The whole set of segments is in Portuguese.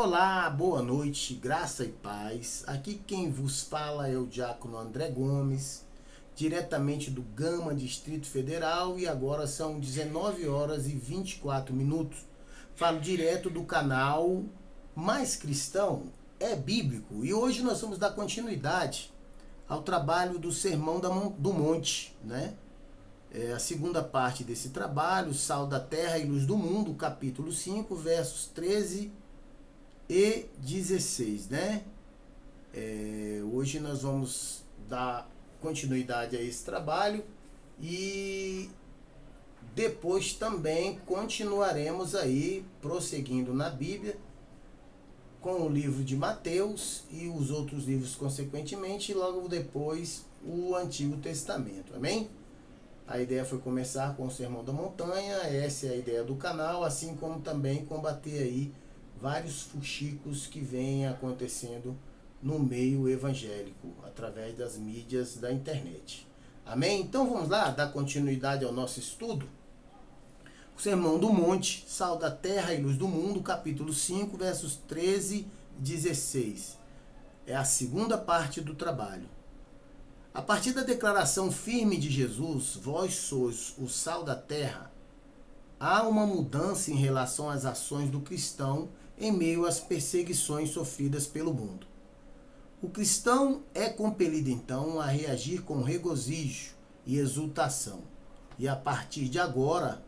Olá, boa noite, graça e paz. Aqui quem vos fala é o diácono André Gomes, diretamente do Gama, Distrito Federal, e agora são 19 horas e 24 minutos. Falo direto do canal Mais Cristão é Bíblico, e hoje nós vamos dar continuidade ao trabalho do Sermão do Monte, né? A segunda parte desse trabalho, Sal da Terra e Luz do Mundo, capítulo 5, versos 13 e 16, né? Hoje nós vamos dar continuidade a esse trabalho e depois também continuaremos aí prosseguindo na Bíblia com o livro de Mateus e os outros livros consequentemente, e logo depois o Antigo Testamento, amém? A ideia foi começar com o Sermão da Montanha, essa é a ideia do canal, assim como também combater aí vários fuxicos que vêm acontecendo no meio evangélico, através das mídias da internet. Amém? Então vamos lá, dar continuidade ao nosso estudo. O Sermão do Monte, Sal da Terra e Luz do Mundo, capítulo 5, versos 13 e 16. É a segunda parte do trabalho. A partir da declaração firme de Jesus, vós sois o sal da terra, há uma mudança em relação às ações do cristão em meio às perseguições sofridas pelo mundo. O cristão é compelido então a reagir com regozijo e exultação. E a partir de agora,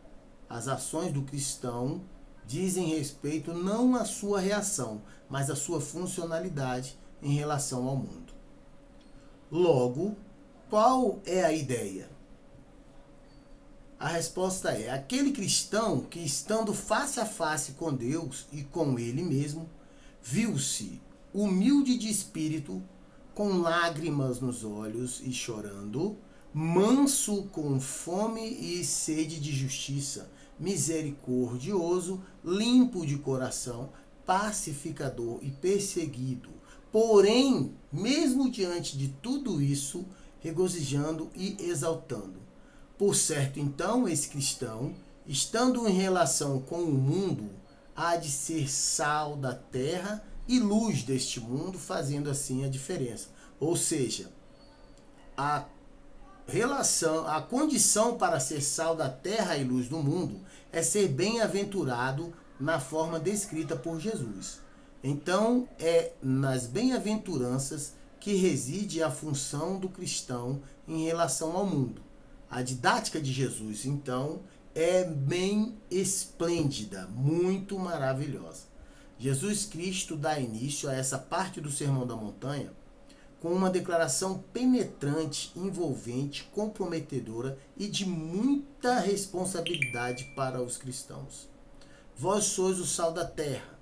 as ações do cristão dizem respeito não à sua reação, mas à sua funcionalidade em relação ao mundo. Logo, qual é a ideia? A resposta é: aquele cristão que, estando face a face com Deus e com ele mesmo, viu-se humilde de espírito, com lágrimas nos olhos e chorando, manso com fome e sede de justiça, misericordioso, limpo de coração, pacificador e perseguido. Porém, mesmo diante de tudo isso, regozijando e exaltando. Por certo, então, esse cristão, estando em relação com o mundo, há de ser sal da terra e luz deste mundo, fazendo assim a diferença. Ou seja, a condição para ser sal da terra e luz do mundo é ser bem-aventurado na forma descrita por Jesus. Então, é nas bem-aventuranças que reside a função do cristão em relação ao mundo. A didática de Jesus, então, é bem esplêndida, muito maravilhosa. Jesus Cristo dá início a essa parte do Sermão da Montanha com uma declaração penetrante, envolvente, comprometedora e de muita responsabilidade para os cristãos. Vós sois o sal da terra.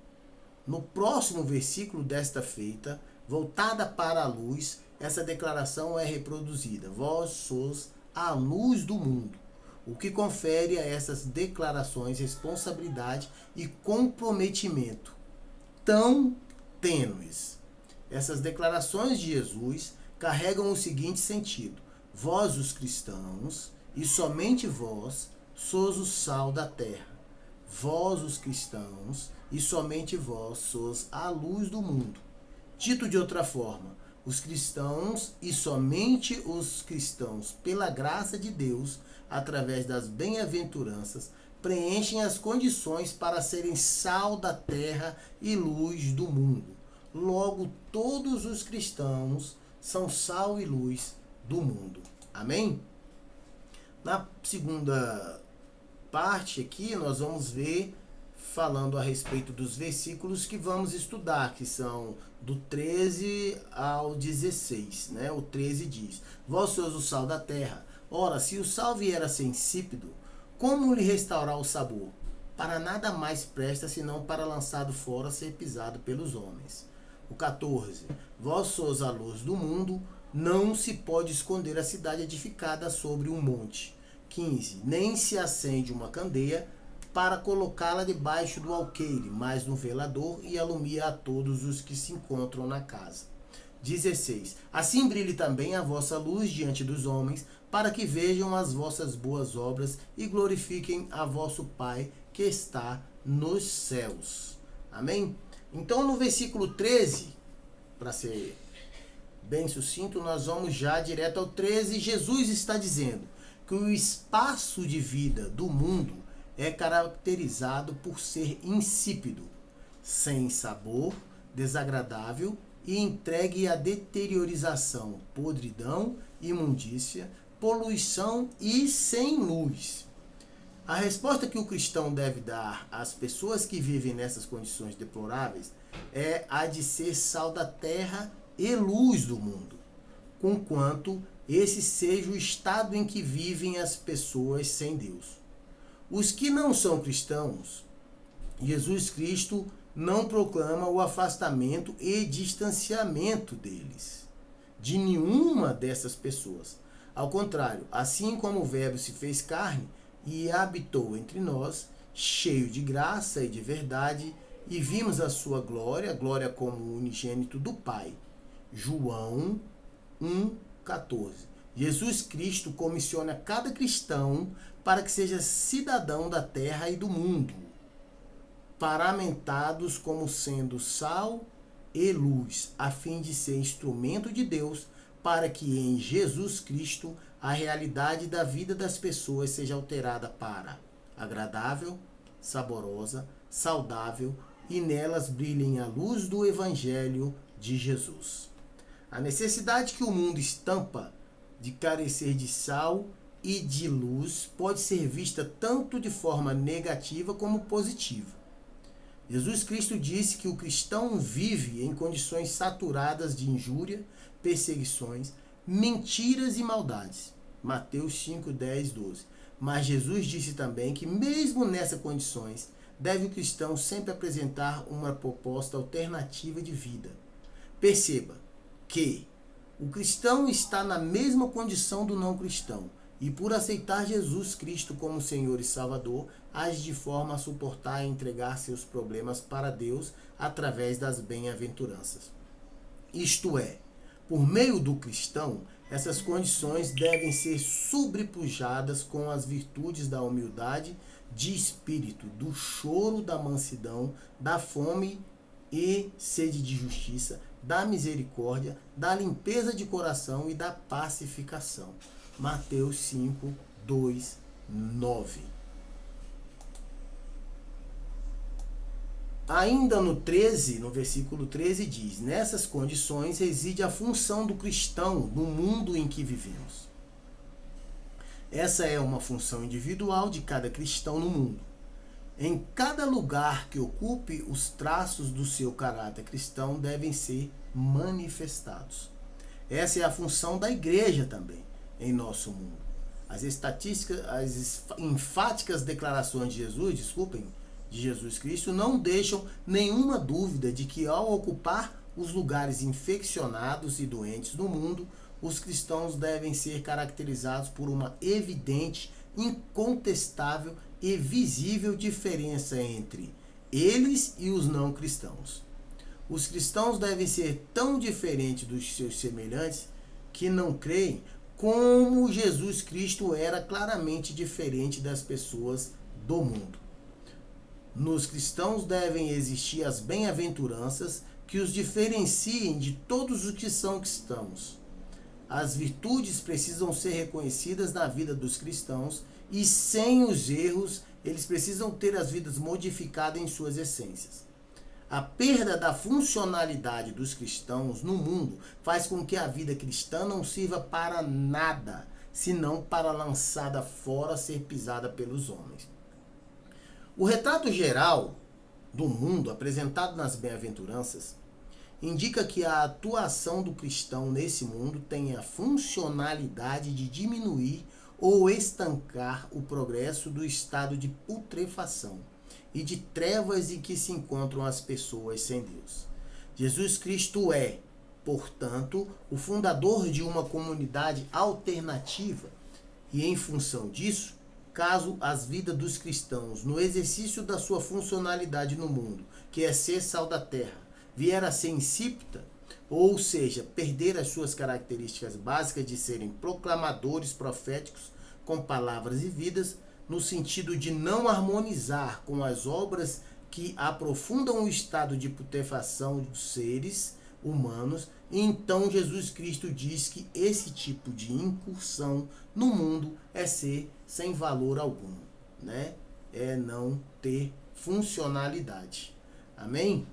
No próximo versículo desta feita, voltada para a luz, essa declaração é reproduzida. Vós sois a luz do mundo, o que confere a essas declarações responsabilidade e comprometimento tão tênues. Essas declarações de Jesus carregam o seguinte sentido: vós, os cristãos, e somente vós, sois o sal da terra. Vós, os cristãos, e somente vós, sois a luz do mundo. Dito de outra forma, os cristãos e somente os cristãos, pela graça de Deus, através das bem-aventuranças, preenchem as condições para serem sal da terra e luz do mundo. Logo, todos os cristãos são sal e luz do mundo. Amém? Na segunda parte aqui, nós vamos ver, falando a respeito dos versículos que vamos estudar, que são do 13 ao 16, né? O 13 diz: vós sois o sal da terra. Ora, se o sal vier a ser insípido, como lhe restaurar o sabor? Para nada mais presta, senão para lançado fora, ser pisado pelos homens. O 14: vós sois a luz do mundo, não se pode esconder a cidade edificada sobre um monte. 15: nem se acende uma candeia para colocá-la debaixo do alqueire, mas no velador, e alumia a todos os que se encontram na casa. 16: assim brilhe também a vossa luz diante dos homens, para que vejam as vossas boas obras e glorifiquem a vosso Pai que está nos céus. Amém? Então, no versículo 13, para ser bem sucinto, nós vamos já direto ao 13. Jesus está dizendo que o espaço de vida do mundo é caracterizado por ser insípido, sem sabor, desagradável e entregue à deteriorização, podridão, imundícia, poluição e sem luz. A resposta que o cristão deve dar às pessoas que vivem nessas condições deploráveis é a de ser sal da terra e luz do mundo, conquanto esse seja o estado em que vivem as pessoas sem Deus. Os que não são cristãos, Jesus Cristo não proclama o afastamento e distanciamento deles, de nenhuma dessas pessoas. Ao contrário, assim como o Verbo se fez carne e habitou entre nós, cheio de graça e de verdade, e vimos a sua glória, glória como unigênito do Pai. João 1,14. Jesus Cristo comissiona cada cristão para que seja cidadão da terra e do mundo, paramentados como sendo sal e luz, a fim de ser instrumento de Deus para que em Jesus Cristo a realidade da vida das pessoas seja alterada para agradável, saborosa, saudável e nelas brilhem a luz do Evangelho de Jesus. A necessidade que o mundo estampa de carecer de sal e de luz pode ser vista tanto de forma negativa como positiva. Jesus Cristo disse que o cristão vive em condições saturadas de injúria, perseguições, mentiras e maldades. Mateus 5, 10, 12. Mas Jesus disse também que mesmo nessas condições, deve o cristão sempre apresentar uma proposta alternativa de vida. Perceba que o cristão está na mesma condição do não cristão e por aceitar Jesus Cristo como Senhor e Salvador, age de forma a suportar e entregar seus problemas para Deus através das bem-aventuranças. Isto é, por meio do cristão, essas condições devem ser sobrepujadas com as virtudes da humildade de espírito, do choro, da mansidão, da fome e sede de justiça, da misericórdia, da limpeza de coração e da pacificação. Mateus 5, 2, 9. Ainda no 13, no versículo 13 diz: nessas condições reside a função do cristão no mundo em que vivemos. Essa é uma função individual de cada cristão no mundo. Em cada lugar que ocupe, os traços do seu caráter cristão devem ser manifestados. Essa é a função da igreja também em nosso mundo. As enfáticas declarações de Jesus Cristo não deixam nenhuma dúvida de que ao ocupar os lugares infeccionados e doentes do mundo, os cristãos devem ser caracterizados por uma evidente, incontestável e visível diferença entre eles e os não cristãos. Os cristãos devem ser tão diferentes dos seus semelhantes que não creem, como Jesus Cristo era claramente diferente das pessoas do mundo. Nos cristãos devem existir as bem-aventuranças que os diferenciem de todos os que são cristãos. As virtudes precisam ser reconhecidas na vida dos cristãos e, sem os erros, eles precisam ter as vidas modificadas em suas essências. A perda da funcionalidade dos cristãos no mundo faz com que a vida cristã não sirva para nada, senão para lançada fora, ser pisada pelos homens. O retrato geral do mundo apresentado nas bem-aventuranças indica que a atuação do cristão nesse mundo tem a funcionalidade de diminuir ou estancar o progresso do estado de putrefação e de trevas em que se encontram as pessoas sem Deus. Jesus Cristo é, portanto, o fundador de uma comunidade alternativa e, em função disso, caso as vidas dos cristãos, no exercício da sua funcionalidade no mundo, que é ser sal da terra, vier a ser insípida, ou seja, perder as suas características básicas de serem proclamadores proféticos com palavras e vidas, no sentido de não harmonizar com as obras que aprofundam o estado de putrefação dos seres humanos. Então Jesus Cristo diz que esse tipo de incursão no mundo é ser sem valor algum, né? É não ter funcionalidade. Amém?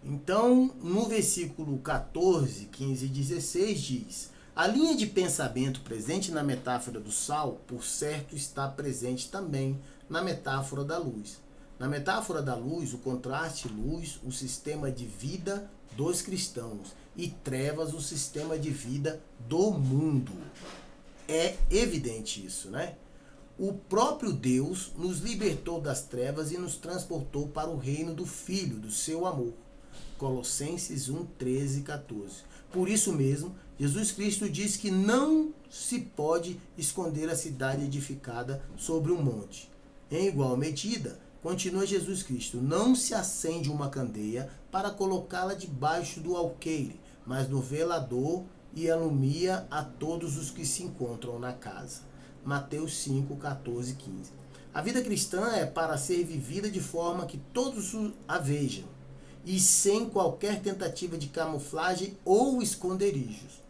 Então, no versículo 14, 15 e 16 diz: a linha de pensamento presente na metáfora do sal, por certo, está presente também na metáfora da luz. Na metáfora da luz, o contraste luz, o sistema de vida dos cristãos, e trevas, o sistema de vida do mundo. É evidente isso, né? O próprio Deus nos libertou das trevas e nos transportou para o reino do Filho, do seu amor. Colossenses 1, 13 e 14. Por isso mesmo, Jesus Cristo diz que não se pode esconder a cidade edificada sobre um monte. Em igual medida, continua Jesus Cristo, não se acende uma candeia para colocá-la debaixo do alqueire, mas no velador, e alumia a todos os que se encontram na casa. Mateus 5, 14 e 15. A vida cristã é para ser vivida de forma que todos a vejam, e sem qualquer tentativa de camuflagem ou esconderijos,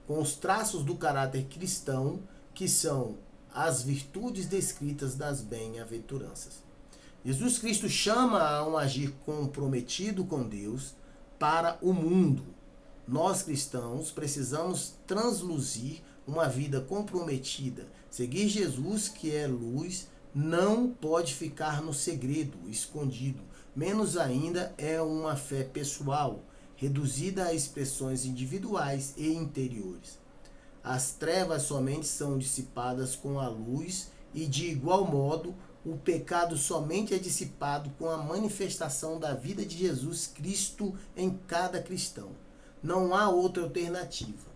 com os traços do caráter cristão, que são as virtudes descritas nas bem-aventuranças. Jesus Cristo chama a um agir comprometido com Deus para o mundo. Nós cristãos precisamos transluzir uma vida comprometida. Seguir Jesus, que é luz, não pode ficar no segredo, escondido. Menos ainda é uma fé pessoal, reduzida a expressões individuais e interiores. As trevas somente são dissipadas com a luz e, de igual modo, o pecado somente é dissipado com a manifestação da vida de Jesus Cristo em cada cristão. Não há outra alternativa.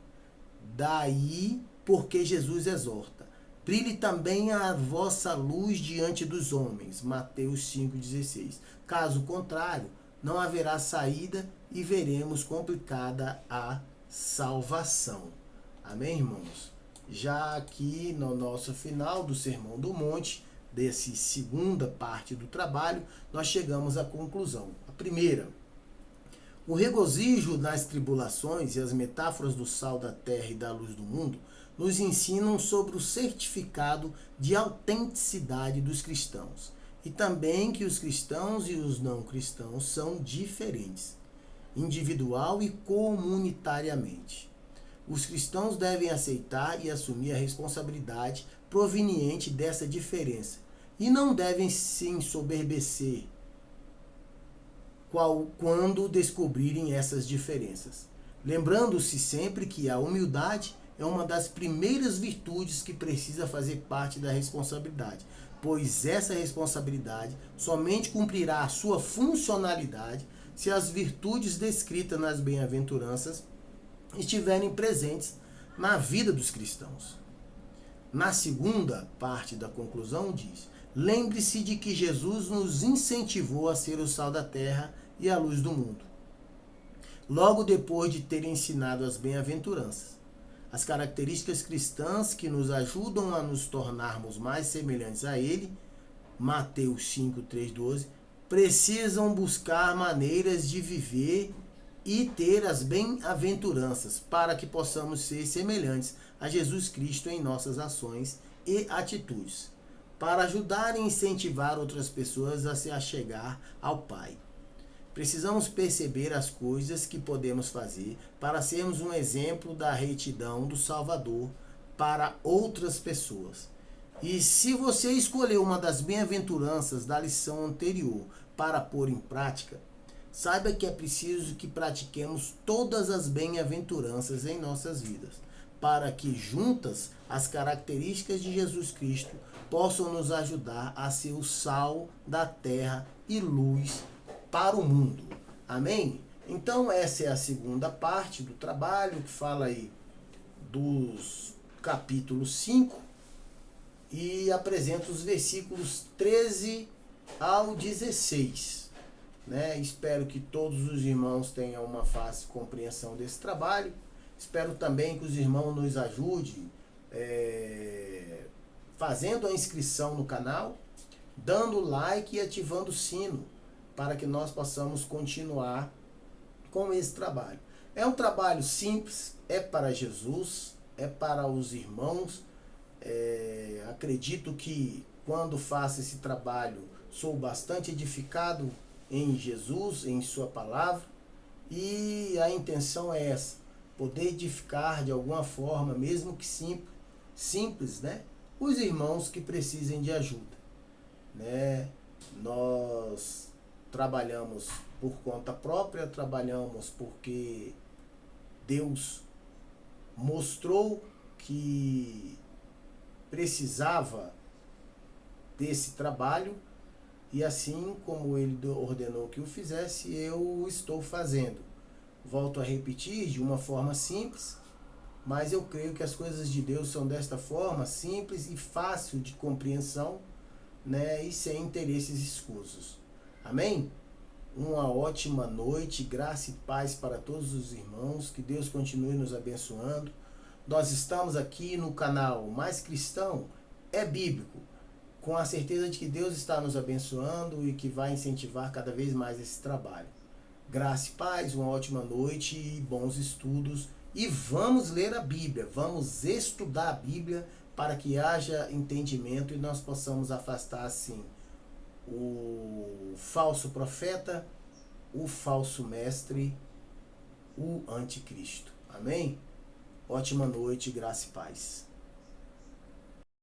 Daí porque Jesus exorta: brilhe também a vossa luz diante dos homens. Mateus 5,16. Caso contrário, não haverá saída e veremos complicada a salvação. Amém, irmãos? Já aqui no nosso final do Sermão do Monte, dessa segunda parte do trabalho, nós chegamos à conclusão. A primeira: o regozijo nas tribulações e as metáforas do sal da terra e da luz do mundo nos ensinam sobre o certificado de autenticidade dos cristãos, e também que os cristãos e os não cristãos são diferentes, individual e comunitariamente. Os cristãos devem aceitar e assumir a responsabilidade proveniente dessa diferença e não devem se ensoberbecer quando descobrirem essas diferenças. Lembrando-se sempre que a humildade é uma das primeiras virtudes que precisa fazer parte da responsabilidade, pois essa responsabilidade somente cumprirá a sua funcionalidade se as virtudes descritas nas bem-aventuranças estiverem presentes na vida dos cristãos. Na segunda parte da conclusão diz: lembre-se de que Jesus nos incentivou a ser o sal da terra e a luz do mundo, logo depois de ter ensinado as bem-aventuranças. As características cristãs que nos ajudam a nos tornarmos mais semelhantes a Ele, Mateus 5, 3, 12, precisam buscar maneiras de viver e ter as bem-aventuranças para que possamos ser semelhantes a Jesus Cristo em nossas ações e atitudes, para ajudar e incentivar outras pessoas a se achegar ao Pai. Precisamos perceber as coisas que podemos fazer para sermos um exemplo da retidão do Salvador para outras pessoas. E se você escolher uma das bem-aventuranças da lição anterior para pôr em prática, saiba que é preciso que pratiquemos todas as bem-aventuranças em nossas vidas, para que juntas as características de Jesus Cristo possam nos ajudar a ser o sal da terra e luz para o mundo. Amém? Então essa é a segunda parte do trabalho, que fala aí dos capítulos 5 e apresenta os versículos 13 ao 16. Né? Espero que todos os irmãos tenham uma fácil compreensão desse trabalho. Espero também que os irmãos nos ajudem fazendo a inscrição no canal, dando like e ativando o sino, para que nós possamos continuar com esse trabalho. É um trabalho simples, é para Jesus, é para os irmãos. Acredito que quando faço esse trabalho, sou bastante edificado em Jesus, em sua palavra, e a intenção é essa, poder edificar de alguma forma, mesmo que simples, né, os irmãos que precisem de ajuda, né? Nós trabalhamos por conta própria, trabalhamos porque Deus mostrou que precisava desse trabalho, e assim como ele ordenou que o fizesse, eu estou fazendo. Volto a repetir, de uma forma simples, mas eu creio que as coisas de Deus são desta forma, simples e fácil de compreensão, né, e sem interesses escusos. Amém? Uma ótima noite, graça e paz para todos os irmãos, que Deus continue nos abençoando. Nós estamos aqui no canal Mais Cristão é Bíblico, com a certeza de que Deus está nos abençoando e que vai incentivar cada vez mais esse trabalho. Graça e paz, uma ótima noite e bons estudos. E vamos ler a Bíblia, vamos estudar a Bíblia para que haja entendimento e nós possamos afastar, assim, o falso profeta, o falso mestre, o anticristo. Amém? Ótima noite, graça e paz.